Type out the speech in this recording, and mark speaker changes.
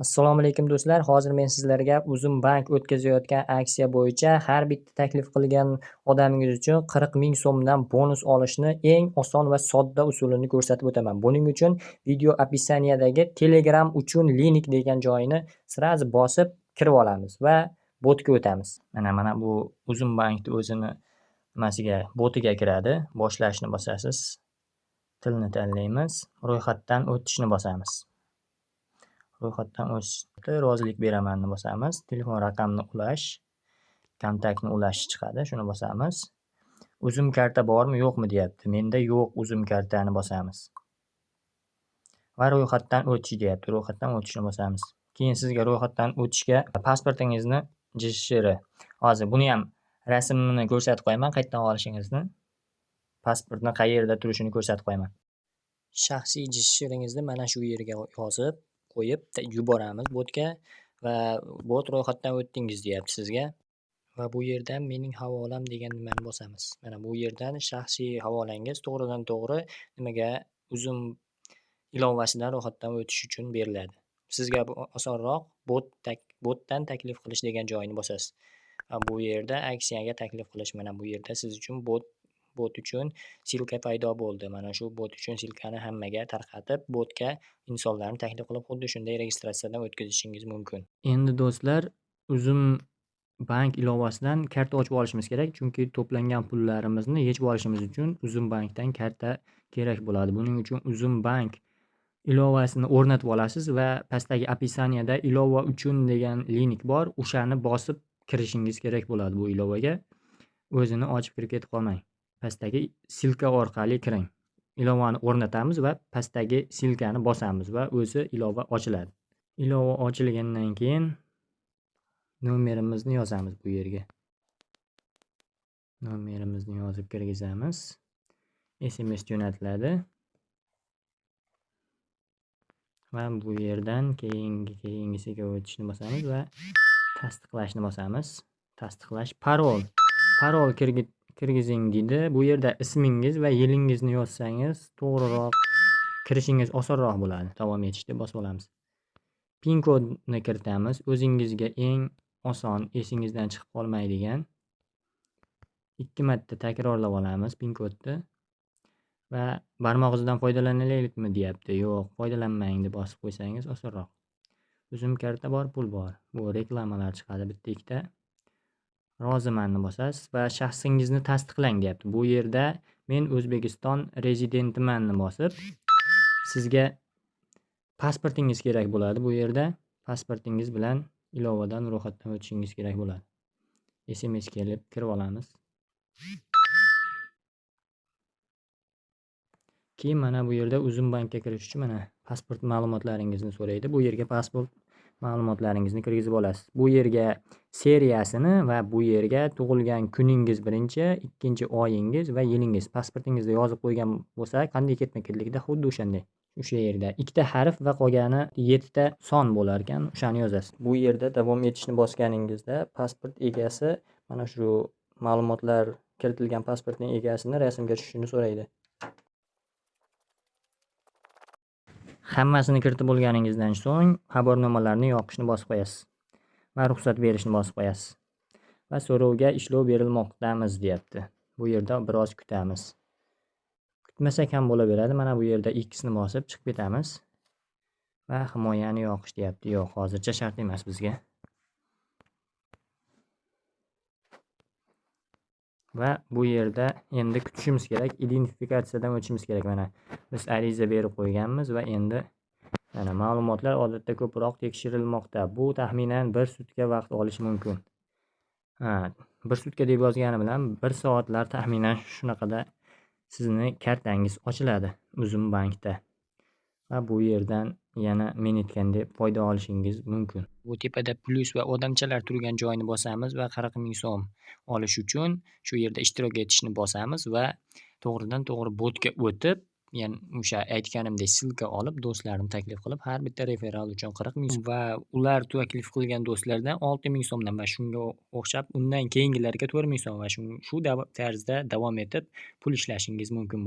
Speaker 1: Assalomu alaykum do'stlar. Hozir men sizlarga Uzum bank o'tkazayotgan aksiya bo'yicha har bitta taklif qilgan odamingiz uchun 40 000 so'mdan bonus olishni eng oson va sodda usulini ko'rsatib o'taman. Buning uchun video opisaniyadagi Telegram uchun link degan joyini sirazi bosib kirib olamiz va botga o'tamiz. Mana bu Uzum bankni o'zini botiga kiradi. Boshlashni bosasiz. Tilni tanlaymiz. Ro'yxatdan o'tishni bosamiz. Ro'yxatdan o'tishda rozilik beramanni bosamiz. Telefon raqamini ulash, kontaktni ulash chiqadi. Shuni bosamiz. Uzum karta bormi, yo'qmi deyapti. Menda yo'q uzum kartani bosamiz. Va ro'yxatdan o'tish deyapti. Ro'yxatdan o'tishni bosamiz. Keyin sizga ro'yxatdan o'tishga pasportingizni JSHR. Hozir buni ham rasmini ko'rsatib qo'yaman, qayerdan olishingizni. Pasportni qayerda turishini ko'rsatib qo'yaman. Shaxsiy JSHRingizni mana shu yerga yozib qo'yib yuboramiz botga va bot ro'yxatdan o'tdingiz deyapti sizga. Va bu yerdan mening havolam degan nimani bosamiz. Mana bu yerdan shaxsiy havolangiz to'g'ridan to'g'ri nimaga Uzum ilovasidan ro'yxatdan o'tish uchun beriladi. Sizga bu osonroq botdan taklif qilish degan joyini bosasiz. Bu yerda aksiyaga taklif qilish, mana bu yerda siz uchun bot uchun silka paydo bo'ldi. Mana shu bot uchun silkani hammaga tarqatib, botga insonlarni taklif qilib, xuddi shunday registratsiyadan o'tkazishingiz mumkin. Endi do'stlar, Uzum bank ilovasidan karta ochib olishimiz kerak, chunki to'plangan pullarimizni yechib olishimiz uchun Uzum bankdan karta kerak bo'ladi. Buning uchun Uzum bank ilovasini o'rnatib olasiz va pastdagi opisaniyada ilova uchun degan link bor, o'shani bosib kirishingiz kerak bo'ladi bu ilovaga. O'zini ochib kirib ketib qolmang. Pastdagi silka orqali kiring. Ilovani o'rnatamiz va pastdagi silkani bosamiz va o'zi ilova ochiladi. Ilova ochilgandan keyin nomerimizni yozamiz bu yerga. Nomerimizni yozib kirgizamiz. SMS jo'natiladi. Va bu yerdan keyingisiga o'tishni bosamiz va tasdiqlashni bosamiz. Tasdiqlash, parol kirgizing deydi. Bu yerda ismingiz va yilingizni yozsangiz to'g'riroq kirishingiz osonroq bo'ladi. Davom etishda bosib olamiz. Pin kodni kiritamiz. O'zingizga eng oson, esingizdan chiqib qolmaydigan 2 marta takrorlab olamiz pin kodni. Va barmoq izidan foydalanalaylikmi deyapti. Yo'q, foydalanmang deb bosib qo'ysangiz osonroq. Uzum karta bor, pul bor. Bu reklamalar chiqadi bitta ikkita. Rozimanni bosasiz va shaxsingizni tasdiqlang deyapti. Bu yerda men O'zbekiston rezidentimanni bosib, sizga pasportingiz kerak bo'ladi. Bu yerda pasportingiz bilan ilovadan ro'yxatdan o'tishingiz kerak bo'ladi. SMS kelib kirib olamiz. Keyin mana bu yerda Uzum bankka kirish uchun mana pasport ma'lumotlaringizni so'raydi. Bu yerga pasport ma'lumotlaringizni kirgizib olasiz. Bu yerga seriyasini va bu yerga tug'ilgan kuningiz birinchi, ikkinchi oyingiz va yilingiz pasportingizda yozib qo'ygan bo'lsa, qanday ketma-ketlikda xuddi o'shanday. O'sha yerda ikkita harf va qolgani 7 ta son bo'lar ekan, o'shani yozasiz. Bu yerda davom etishni bosganingizda pasport egasi mana shu ma'lumotlar kiritilgan pasportning egasini rasmga tushishini so'raydi. Hammasini kiritib bo'lganingizdan so'ng xabarnomalarni yoqishni bosib qo'yasiz va ruxsat berishni bosib qo'yasiz. Va so'rovga ishlov berilmoqdamiz deyapti. Bu yerda biroz kutamiz. Kutmasak ham bo'laveradi. Mana bu yerda X ni bosib chiqib ketamiz. Va himoyani yoqish deyapti. Yo'q, hozircha shart emas bizga. Va bu yerda endi kutishimiz kerak, identifikatsiyadan o'tishimiz kerak. Mana biz ariza berib qo'yganmiz va endi mana ma'lumotlar odatda ko'proq tekshirilmoqda. Bu taxminan 1 sutka vaqt olishi mumkin. 1 sutka deb yozgani bilan 1 soatlar taxminan shunaqada sizni kartangiz ochiladi Uzum bankda. Va bu yerdan yana men aytgandek foyda olishingiz mumkin. Bu tepada plus va odamchalar turgan joyni bosamiz va 40 000 so'm olish uchun shu yerda ishtirok etishni bosamiz va to'g'ridan to'g'ri botga o'tib, ya'ni o'sha aytganimdek silka olib, do'stlarni taklif qilib, har bitta referal uchun 40 000 so'm va ular taklif qilgan do'stlardan 6 000 so'mdan va shunga o'xshab undan keyingilarga 4 000 so'm va shu tarzda davom etib pul ishlashingiz mumkin bo'ladi.